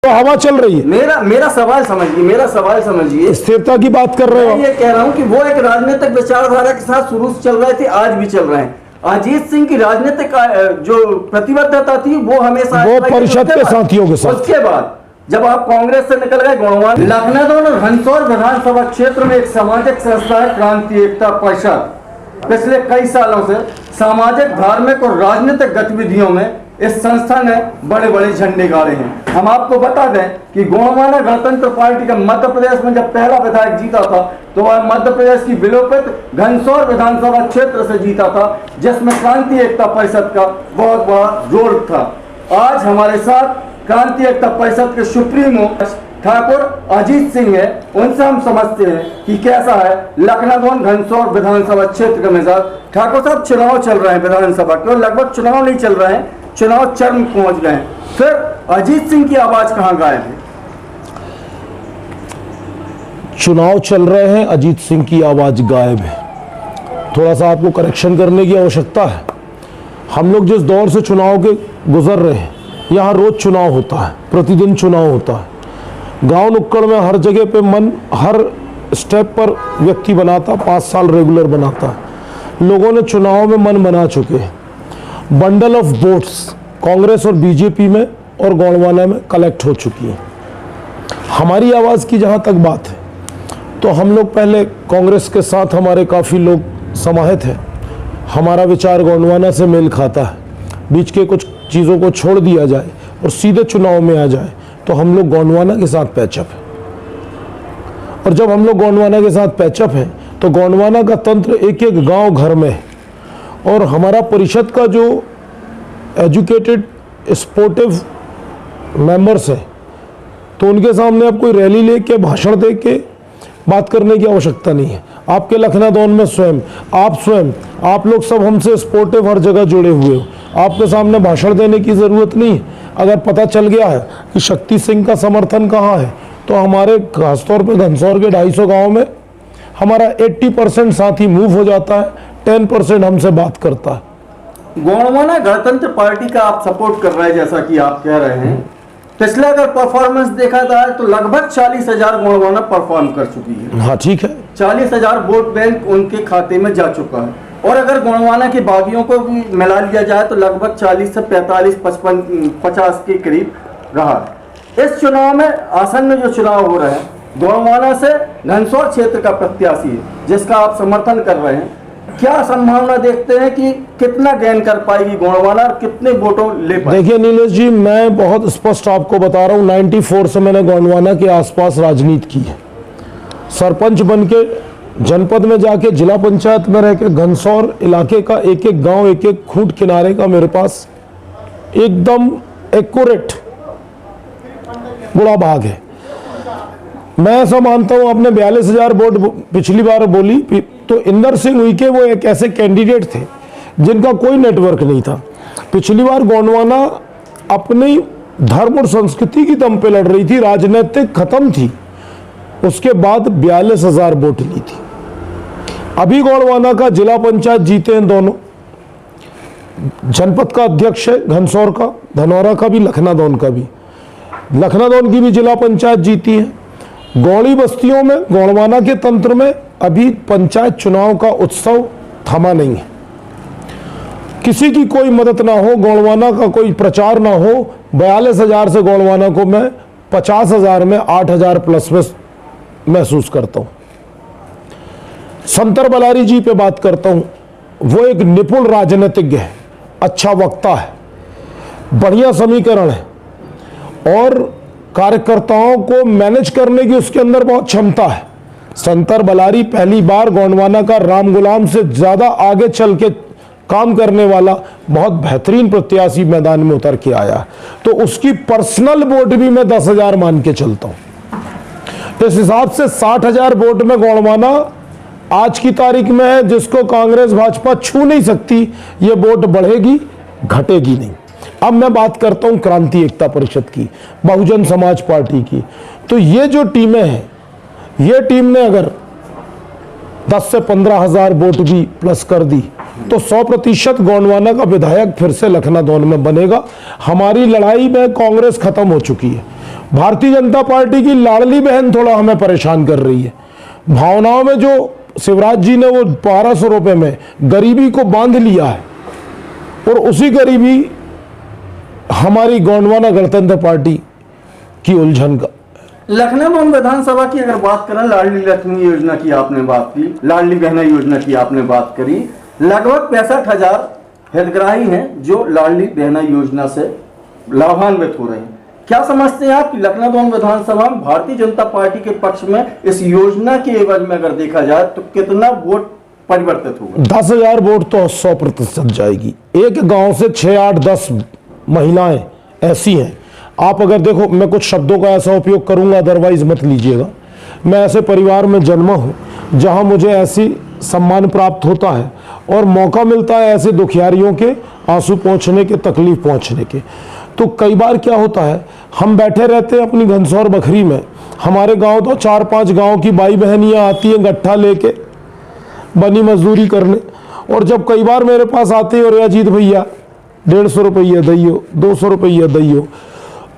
तो हवा चल रही है। मेरा सवाल समझिए, स्थिरता की बात कर रहे हो। मैं ये कह रहा हूँ कि वो एक राजनीतिक विचारधारा के साथ शुरू से चल रहे थे, आज भी चल रहे हैं। अजीत सिंह की राजनीतिक जो प्रतिबद्धता थी वो हमेशा वो परिषद के साथियों के साथ। उसके बाद जब आप कांग्रेस से निकल गए, गोणवाना लखनऊ और हंसौर विधानसभा क्षेत्र में एक सामाजिक संस्था है क्रांति एकता परिषद। पिछले कई सालों से सामाजिक, धार्मिक और राजनीतिक गतिविधियों में इस संस्था ने बड़े बड़े झंडे गाड़े हैं। हम आपको बता दें कि गोणवाना गणतंत्र पार्टी का मध्य प्रदेश में जब पहला विधायक जीता था तो वह मध्य प्रदेश की विलोपित घनसौर विधानसभा क्षेत्र से जीता था, जिसमें क्रांति एकता परिषद का बहुत बड़ा रोल था। आज हमारे साथ क्रांति एकता परिषद के सुप्रीमो ठाकुर अजीत सिंह है। उनसे हम समझते हैं कि कैसा है लखनऊ घनसौर विधानसभा क्षेत्र का मिजाज। ठाकुर साहब, चुनाव चल रहे हैं विधानसभा के, और लगभग चुनाव नहीं चल रहे हैं, चुनाव चरम पहुंच गए हैं, फिर अजीत सिंह की आवाज कहां गायब है? चुनाव चल रहे हैं, अजीत सिंह की आवाज गायब है। थोड़ा सा आपको करेक्शन करने की आवश्यकता है। हम लोग जिस दौर से चुनाव के गुजर रहे हैं, यहाँ रोज चुनाव होता है, प्रतिदिन चुनाव होता है। गांव नुक्कड़ में हर जगह पे मन, हर स्टेप पर व्यक्ति बनाता, 5 साल रेगुलर बनाता है। लोगों ने चुनाव में मन बना चुके हैं। बंडल ऑफ वोट्स कांग्रेस और बीजेपी में और गोंडवाना में कलेक्ट हो चुकी है। हमारी आवाज़ की जहाँ तक बात है तो हम लोग पहले कांग्रेस के साथ हमारे काफ़ी लोग समाहित हैं। हमारा विचार गोंडवाना से मेल खाता है। बीच के कुछ चीज़ों को छोड़ दिया जाए और सीधे चुनाव में आ जाए तो हम लोग गोंडवाना के साथ पैचअप है। और जब हम लोग गोंडवाना के साथ पैचअप हैं तो गोंडवाना का तंत्र एक एक गांव घर में है। और हमारा परिषद का जो एजुकेटेड स्पोर्टिव मेंबर्स हैं तो उनके सामने अब कोई रैली लेके भाषण दे के बात करने की आवश्यकता नहीं है। आपके लखनऊ में स्वयं आप लोग सब हमसे स्पोर्टिव हर जगह जुड़े हुए हो। आपके सामने भाषण देने की ज़रूरत नहीं है। अगर पता चल गया है कि शक्ति सिंह का समर्थन कहाँ है तो हमारे खासतौर पे घनसौर के 250 गाँव में हमारा 80% साथी मूव हो जाता है, 10% हमसे बात करता है। गोंडवाना गणतंत्र पार्टी का आप सपोर्ट कर रहे हैं, जैसा कि आप कह रहे हैं। पिछले अगर परफॉर्मेंस देखा जाए तो लगभग 40,000 गोंडवाना परफॉर्म कर चुकी है। हाँ ठीक है, 40,000 वोट बैंक उनके खाते में जा चुका है। और अगर गोंडवाना के बागियों को भी मिला लिया जाए तो लगभग 40 से 45, 55, 50 के करीब रहा। इस चुनाव में आसन्न जो चुनाव हो रहे हैं, गोंडवाना से घनसौर क्षेत्र का प्रत्याशी है जिसका आप समर्थन कर रहे हैं, क्या संभावना देखते हैं कि कितना गेन कर पाएगी गोंडवाना और कितने वोटों ले पाएगी? देखिए नीलेश जी, मैं बहुत स्पष्ट आपको बता रहा हूँ, 94 से मैंने गोंडवाना के आसपास राजनीति की है। सरपंच बन के जनपद में जाके जिला पंचायत में रह के घनसौर इलाके का एक एक गांव, एक एक खूंट किनारे का मेरे पास एकदम एक्यूरेट बुरा भाग है। मैं ऐसा मानता हूं, आपने 42,000 वोट पिछली बार बोली तो इंदर सिंह उइके वो एक ऐसे कैंडिडेट थे जिनका कोई नेटवर्क नहीं था। पिछली बार गोंडवाना अपनी धर्म और संस्कृति की दम पे लड़ रही थी, राजनीतिक खत्म थी, उसके बाद 42,000 वोट ली थी। अभी गोंडवाना का जिला पंचायत जीते हैं दोनों, जनपद का अध्यक्ष है घनसौर का, धनौरा का भी, लखनऊ का भी। लखनऊ की भी जिला पंचायत जीती है। गौड़ी बस्तियों में गोंडवाना के तंत्र में अभी पंचायत चुनाव का उत्सव थमा नहीं है। किसी की कोई मदद ना हो, गोंडवाना का कोई प्रचार ना हो, 42,000 से गोंडवाना को मैं 50,000 में 8,000 प्लस में महसूस करता हूं। संतर बलारी जी पे बात करता हूं, वो एक निपुण राजनीतिज्ञ है, अच्छा वक्ता है, बढ़िया समीकरण है और कार्यकर्ताओं को मैनेज करने की उसके अंदर बहुत क्षमता है। संतर बलारी पहली बार गोंडवाना का राम गुलाम से ज्यादा आगे चल के काम करने वाला बहुत बेहतरीन प्रत्याशी मैदान में उतर के आया, तो उसकी पर्सनल वोट भी मैं 10,000 मान के चलता हूं। इस हिसाब से 60,000 वोट में गोंडवाना आज की तारीख में है जिसको कांग्रेस भाजपा छू नहीं सकती। ये वोट बढ़ेगी, घटेगी नहीं। अब मैं बात करता हूं क्रांति एकता परिषद की, बहुजन समाज पार्टी की। तो ये जो टीमें हैं, ये टीम ने अगर 10 से 15,000 वोट भी प्लस कर दी तो 100% गोंडवाना का विधायक फिर से लखनऊ में बनेगा। हमारी लड़ाई में कांग्रेस खत्म हो चुकी है भारतीय जनता पार्टी की लाडली बहन थोड़ा हमें परेशान कर रही है। भावनाओं में जो शिवराज जी ने वो 1200 रुपए में गरीबी को बांध लिया है, और उसी गरीबी हमारी गोंडवाना गणतंत्र पार्टी की उलझन का। लखनऊ विधानसभा की अगर बात करें, लाडली लक्ष्मी योजना की आपने बात की, लाडली बहना योजना की आपने बात करी, लगभग 65,000 हितग्राही हैं जो लाडली बहना योजना से लाभान्वित हो रहे हैं। क्या समझते हैं आप कि लखनऊ विधानसभा में भारतीय जनता पार्टी के पक्ष में इस योजना के एवज में अगर देखा जाए तो कितना वोट परिवर्तित होगा? 10,000 वोट तो 100% जाएगी। एक गांव से 6, 8, 10 महिलाएं ऐसी हैं। आप अगर देखो, मैं कुछ शब्दों का ऐसा उपयोग करूंगा, अदरवाइज मत लीजिएगा। मैं ऐसे परिवार में जन्मा हूं जहां मुझे ऐसी सम्मान प्राप्त होता है और मौका मिलता है ऐसे दुखियारियों के आंसू पहुंचने के, तकलीफ पहुंचने के। तो कई बार क्या होता है, हम बैठे रहते हैं अपनी घनसौर बखरी में। हमारे गांव तो 4-5 गांव की भाई बहनियां आती हैं गट्ठा लेके बनी मजदूरी करने, और जब कई बार मेरे पास आते हैं, और अजीत भैया 150 रुपये दैयो, 200 रुपये दैयो,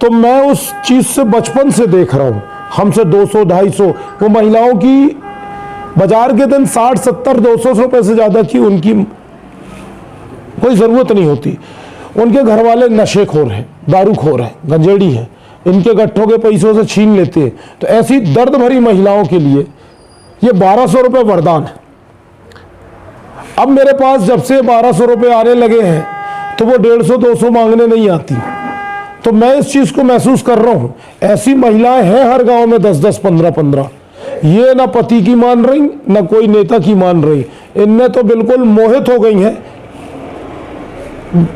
तो मैं उस चीज से बचपन से देख रहा हूं। हमसे 200, 250 वो महिलाओं की बाजार के दिन 60, 70, 200 रुपए से ज्यादा की उनकी कोई जरूरत नहीं होती। उनके घर वाले नशेखोर हैं, दारूखोर हैं, गंजेड़ी हैं, इनके गट्ठों के पैसों से छीन लेते हैं। तो ऐसी दर्द भरी महिलाओं के लिए ये 1200 रुपये वरदान है। अब मेरे पास जब से 1200 रुपये आने लगे हैं तो वो 150, 200 मांगने नहीं आती। तो मैं इस चीज को महसूस कर रहा हूं। ऐसी महिलाएं हैं हर गांव में 10-10, 15-15। ये ना पति की मान रही, ना कोई नेता की मान रही, इनमें तो बिल्कुल मोहित हो गई हैं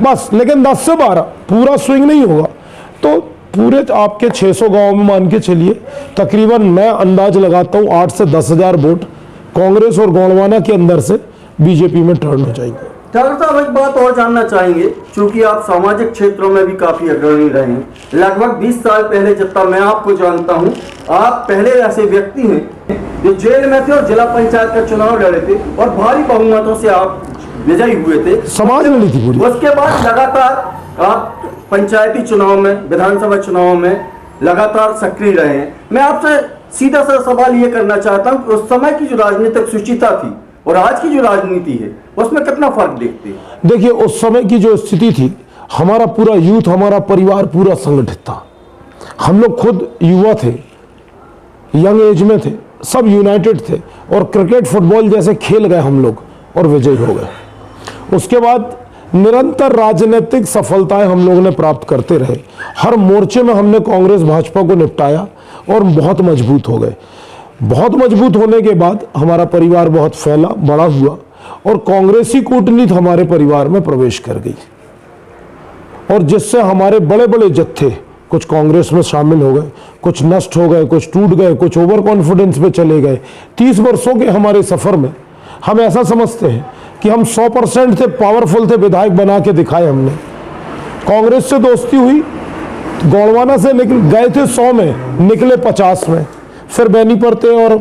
बस। लेकिन 10 से 12 पूरा स्विंग नहीं होगा। तो पूरे आपके 600 गांव में मान के चलिए, तकरीबन मैं अंदाज लगाता हूं 8 से 10,000 वोट कांग्रेस और गोंडवाना के अंदर से बीजेपी में टर्न हो जाएंगे। डॉक्टर साहब, एक बात और जानना चाहेंगे, क्योंकि आप सामाजिक क्षेत्रों में भी काफी अग्रणी रहे हैं। लगभग 20 साल पहले, जितना मैं आपको जानता हूं, आप पहले ऐसे व्यक्ति हैं जो जेल में थे और जिला पंचायत का चुनाव लड़े थे और भारी बहुमतों से आप विजयी हुए थे। समाज में थी पूरी। उसके बाद लगातार आप पंचायती चुनाव में, विधानसभा चुनाव में लगातार सक्रिय रहे हैं। मैं आपसे सीधा सा सवाल ये करना चाहता हूँ कि उस समय की जो राजनीतिक सुचिता थी और आज की जो राजनीति है, उसमें कितना फर्क देखते हैं? देखिए, उस समय की जो स्थिति थी, हमारा पूरा यूथ, हमारा परिवार पूरा संगठित था। हम लोग खुद युवा थे, यंग एज में थे, सब यूनाइटेड थे, और क्रिकेट, फुटबॉल जैसे खेल गए हम लोग और विजयी हो गए। उसके बाद निरंतर राजनीतिक सफलताएं हम लोगों ने प्राप्त करते रहे। हर मोर्चे में हमने कांग्रेस भाजपा को निपटाया और बहुत मजबूत हो गए। बहुत मजबूत होने के बाद हमारा परिवार बहुत फैला, बड़ा हुआ, और कांग्रेसी कूटनीति हमारे परिवार में प्रवेश कर गई, और जिससे हमारे बड़े बड़े जत्थे कुछ कांग्रेस में शामिल हो गए, कुछ नष्ट हो गए, कुछ टूट गए, कुछ ओवर कॉन्फिडेंस पे चले गए। 30 वर्षों के हमारे सफर में हम ऐसा समझते हैं कि हम 100% थे, पावरफुल थे, विधायक बना के दिखाए हमने। कांग्रेस से दोस्ती हुई, गोंडवाना से गए थे 100 में, निकले 50 में, फिर बेनीपरते और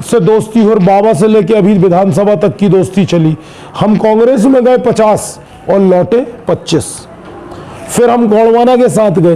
से दोस्ती और बाबा से लेके अभी विधानसभा तक की दोस्ती चली। हम कांग्रेस में गए 50 और लौटे 25। फिर हम गोंडवाना के साथ गए,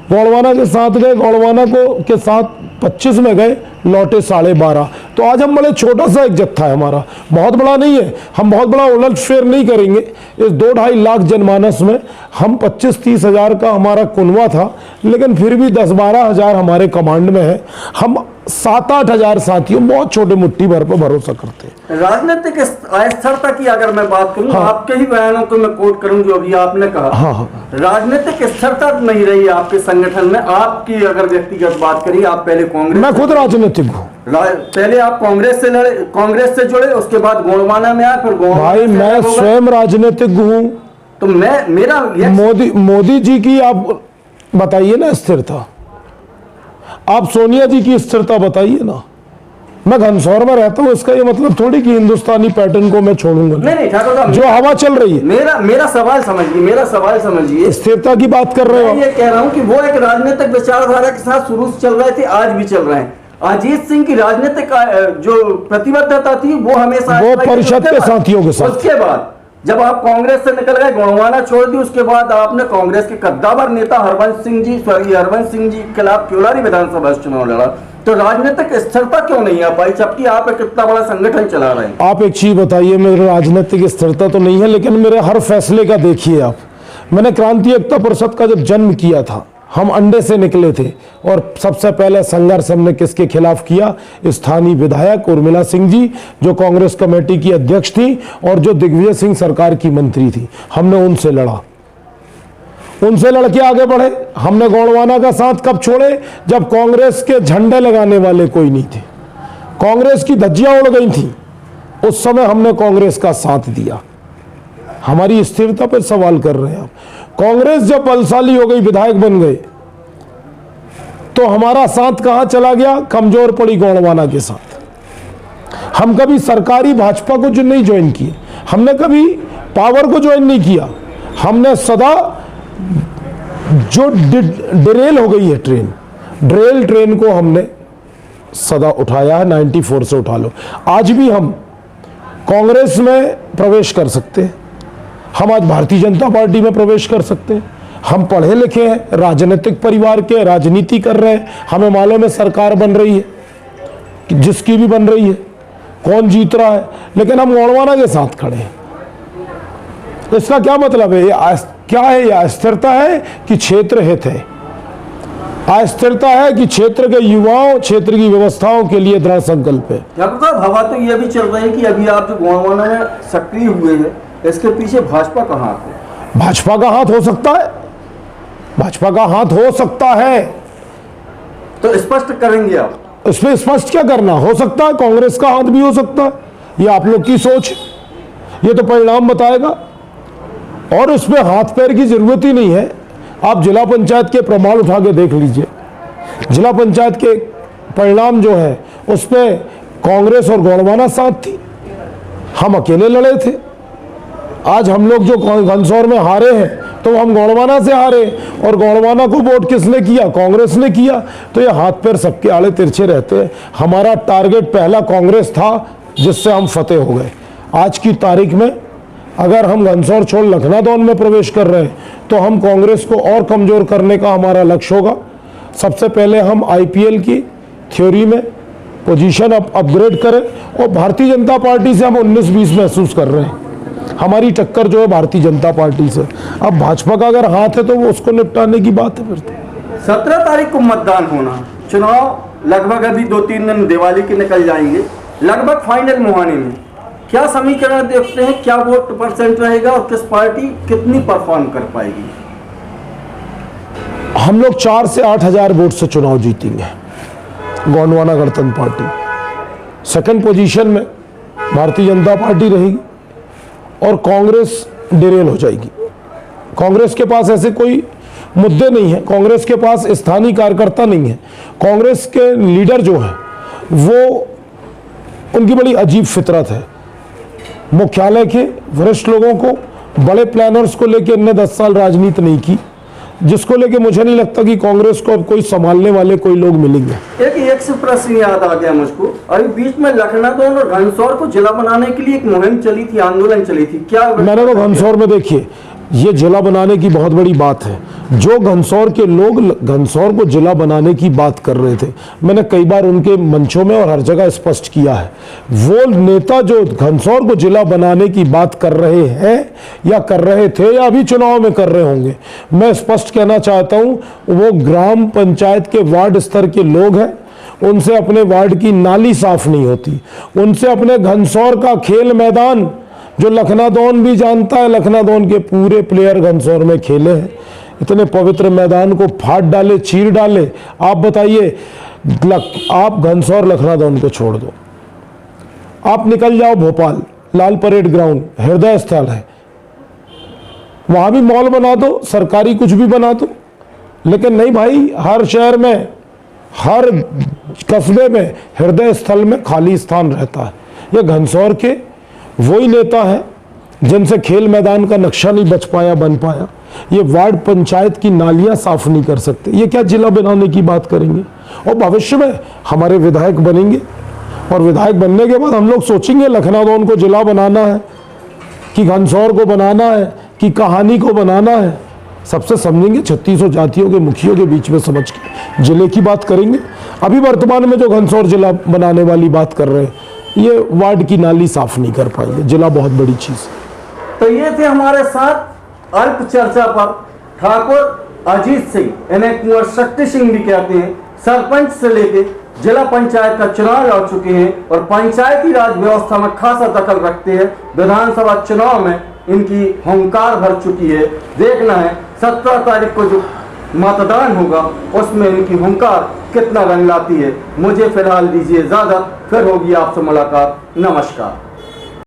गोंडवाना को के साथ 25 में गए, लौटे 12.5। तो आज हम बड़े छोटा सा एक जत्था है हमारा, बहुत बड़ा नहीं है। हम बहुत बड़ा उलट फेर नहीं करेंगे। इस 2-2.5 लाख जनमानस में हम 25-30 हजार का हमारा कुनवा था, लेकिन फिर भी 10-12 हजार हमारे कमांड में है। हम 7-8 हजार साथियों, बहुत छोटे मुट्ठी भर पर भरोसा करते हैं। राजनीतिक अस्थिरता की अगर मैं बात करूं, हाँ। आपके ही बयानों को मैं कोट करूं जो अभी आपने कहा। हाँ। राजनीतिक स्थिरता नहीं रही आपके संगठन में। आपकी अगर व्यक्तिगत बात करिए, आप पहले कांग्रेस, मैं खुद राजनीतिक हूँ। पहले आप कांग्रेस से लड़े, कांग्रेस से जुड़े, उसके बाद गोंडवाना में आए, फिर भाई मैं स्वयं राजनीतिक हूँ। तो मेरा मोदी जी की आप बताइए ना स्थिरता, आप सोनिया जी की स्थिरता बताइए ना। मैं घनसौर में रहता हूँ, इसका ये मतलब थोड़ी कि हिंदुस्तानी पैटर्न को मैं छोड़ूंगा। नहीं ठाकुर साहब, जो हवा चल रही है। मेरा सवाल समझिए। स्थिरता की बात कर रहे हो। मैं ये कह रहा हूँ कि वो एक राजनीतिक विचारधारा के साथ शुरू से चल रहे थे, आज भी चल रहे हैं। अजीत सिंह की राजनीतिक जो प्रतिबद्धता थी वो हमेशा वो परिषद के साथियों के साथ। उसके बाद जब आप कांग्रेस से निकल गए, गोंडवाना छोड़ दी, उसके बाद आपने कांग्रेस के कद्दावर नेता हरवंश सिंह जी के खिलाफ क्योलारी विधानसभा चुनाव लड़ा। तो राजनीतिक स्थिरता क्यों नहीं आ पाई, जबकि आप एक इतना बड़ा संगठन चला रहे हैं? आप एक चीज बताइए, मेरे राजनीतिक स्थिरता तो नहीं है, लेकिन मेरे हर फैसले का देखिए आप। मैंने क्रांति एकता परिषद का जब जन्म किया था, हम अंडे से निकले थे और सबसे पहले संघर्ष हमने किसके खिलाफ किया? स्थानीय विधायक उर्मिला सिंह जी, जो कांग्रेस कमेटी की अध्यक्ष थी और जो दिग्विजय सिंह सरकार की मंत्री थी, हमने उनसे लड़ा, उनसे लड़के आगे बढ़े। हमने गोंडवाना का साथ कब छोड़े? जब कांग्रेस के झंडे लगाने वाले कोई नहीं थे, कांग्रेस की धज्जियां उड़ गई थी, उस समय हमने कांग्रेस का साथ दिया। हमारी स्थिरता पर सवाल कर रहे हैं आप। कांग्रेस जब बलशाली हो गई, विधायक बन गए, तो हमारा साथ कहां चला गया? कमजोर पड़ी गोंडवाना के साथ। हम कभी सरकारी भाजपा को जो नहीं ज्वाइन किए, हमने कभी पावर को ज्वाइन नहीं किया, हमने सदा जो डिरेल हो गई है ड्रेल ट्रेन को हमने सदा उठाया है। 94 से उठा लो। आज भी हम कांग्रेस में प्रवेश कर सकते हैं, हम आज भारतीय जनता पार्टी में प्रवेश कर सकते हैं। हम पढ़े लिखे हैं, राजनीतिक परिवार के, राजनीति कर रहे हैं, हमें मालूम है सरकार बन रही है, जिसकी भी बन रही है, कौन जीत रहा है, लेकिन हम गोंडवाना के साथ खड़े हैं। इसका क्या मतलब है? क्या है? यह अस्थिरता है कि क्षेत्र हित है? अस्थिरता है कि क्षेत्र के युवाओं, क्षेत्र की व्यवस्थाओं के लिए दृढ़ संकल्प है? हवा तो यह भी चल रही है कि अभी आप जो गोंडवाना में सक्रिय हुए हैं, इसके पीछे भाजपा का हाथ है। भाजपा का हाथ हो सकता है, भाजपा का हाथ हो सकता है, तो स्पष्ट करेंगे आप? इसमें स्पष्ट क्या करना? हो सकता है, कांग्रेस का हाथ भी हो सकता है, ये आप लोग की सोच, ये तो परिणाम बताएगा। और उसमें हाथ पैर की जरूरत ही नहीं है। आप जिला पंचायत के प्रमाण उठा के देख लीजिए, जिला पंचायत के परिणाम जो है उसमें कांग्रेस और गोंडवाना साथ थी, हम अकेले लड़े थे। आज हम लोग जो घनसौर में हारे हैं, तो हम गोंडवाना से हारे, और गोंडवाना को वोट किसने किया? कांग्रेस ने किया। तो ये हाथ पैर सबके आड़े तिरछे रहते हैं। हमारा टारगेट पहला कांग्रेस था, जिससे हम फतेह हो गए। आज की तारीख में अगर हम घनसौर छोड़ लखनादौन में प्रवेश कर रहे हैं, तो हम कांग्रेस को और कमजोर करने का हमारा लक्ष्य होगा। सबसे पहले हम आईपीएल की थ्योरी में पोजीशन अपग्रेड करें, और भारतीय जनता पार्टी से हम 19-20 महसूस कर रहे हैं। हमारी टक्कर जो है भारतीय जनता पार्टी से। अब भाजपा का अगर हाथ है तो वो उसको निपटाने की बात है। फिर 17 तारीख को मतदान होना, चुनाव लगभग अभी 2-3 दिन दिवाली के निकल जाएंगे, लगभग फाइनल मुहाने में क्या समीकरण देखते हैं? क्या वोट परसेंट रहेगा और किस पार्टी कितनी परफॉर्म कर पाएगी? हम लोग 4 से 8 हजार वोट से चुनाव जीतेंगे, गोंडवाना गणतंत्र पार्टी। सेकंड पोजीशन में भारतीय जनता पार्टी रहेगी और कांग्रेस डिरेल हो जाएगी। कांग्रेस के पास ऐसे कोई मुद्दे नहीं है, कांग्रेस के पास स्थानीय कार्यकर्ता नहीं है। कांग्रेस के लीडर जो है वो, उनकी बड़ी अजीब फितरत है। मुख्यालय के वरिष्ठ लोगों को, बड़े प्लानर्स को लेकर इनने 10 साल राजनीति नहीं की, जिसको लेके मुझे नहीं लगता कि कांग्रेस को अब कोई संभालने वाले कोई लोग मिलेंगे। एक से प्रश्न याद आ गया मुझको, अभी बीच में लखनादौन और घनसौर को जिला बनाने के लिए एक मुहिम चली थी, आंदोलन चली थी, क्या? मैंने तो घनसौर में, देखिए, ये जिला बनाने की बहुत बड़ी बात है। जो घनसौर के लोग घनसौर को जिला बनाने की बात कर रहे थे, मैंने कई बार उनके मंचों में और हर जगह स्पष्ट किया है, वो नेता जो घनसौर को जिला बनाने की बात कर रहे हैं या कर रहे थे या अभी चुनाव में कर रहे होंगे, मैं स्पष्ट कहना चाहता हूं, वो ग्राम पंचायत के वार्ड स्तर के लोग हैं। उनसे अपने वार्ड की नाली साफ नहीं होती, उनसे अपने घनसौर का खेल मैदान, जो लखनादौन भी जानता है, लखनादौन के पूरे प्लेयर घनसौर में खेले हैं, इतने पवित्र मैदान को फाड़ डाले, चीर डाले। आप बताइए, आप घनसौर लखनादौन को छोड़ दो, आप निकल जाओ भोपाल, लाल परेड ग्राउंड हृदय स्थल है, वहां भी मॉल बना दो, सरकारी कुछ भी बना दो, लेकिन नहीं भाई, हर शहर में, हर कस्बे में हृदय स्थल में खाली स्थान रहता है। ये घनसौर के वही नेता है जिनसे खेल मैदान का नक्शा नहीं बच पाया, बन पाया। ये वार्ड पंचायत की नालियां साफ नहीं कर सकते, ये क्या जिला बनाने की बात करेंगे? और भविष्य में हमारे विधायक बनेंगे, और विधायक बनने के बाद हम लोग सोचेंगे लखनादौन को जिला बनाना है, कि घनसौर को बनाना है, कि कहानी को बनाना है। सबसे समझेंगे 3600 जातियों के मुखियों के बीच में समझ के जिले की बात करेंगे। अभी वर्तमान में जो घनसौर जिला बनाने वाली बात कर रहे हैं, ये वार्ड की नाली साफ नहीं कर पाएंगे। जिला बहुत बड़ी चीज है। तो ये थे हमारे साथ अल्प चर्चा पर ठाकुर अजीत सिंह, इन्हें कुंवर शक्ति सिंह भी कहते हैं, सरपंच से लेके जिला पंचायत का चुनाव लड़ चुके हैं और पंचायती राज व्यवस्था में खासा दखल रखते हैं। विधानसभा चुनाव में इनकी हुंकार भर चुकी है। देखना है 17 तारीख को जो मतदान होगा उसमें इनकी हुंकार कितना रंग लाती है। मुझे फिलहाल दीजिए इजाजत, फिर होगी आपसे मुलाकात। नमस्कार।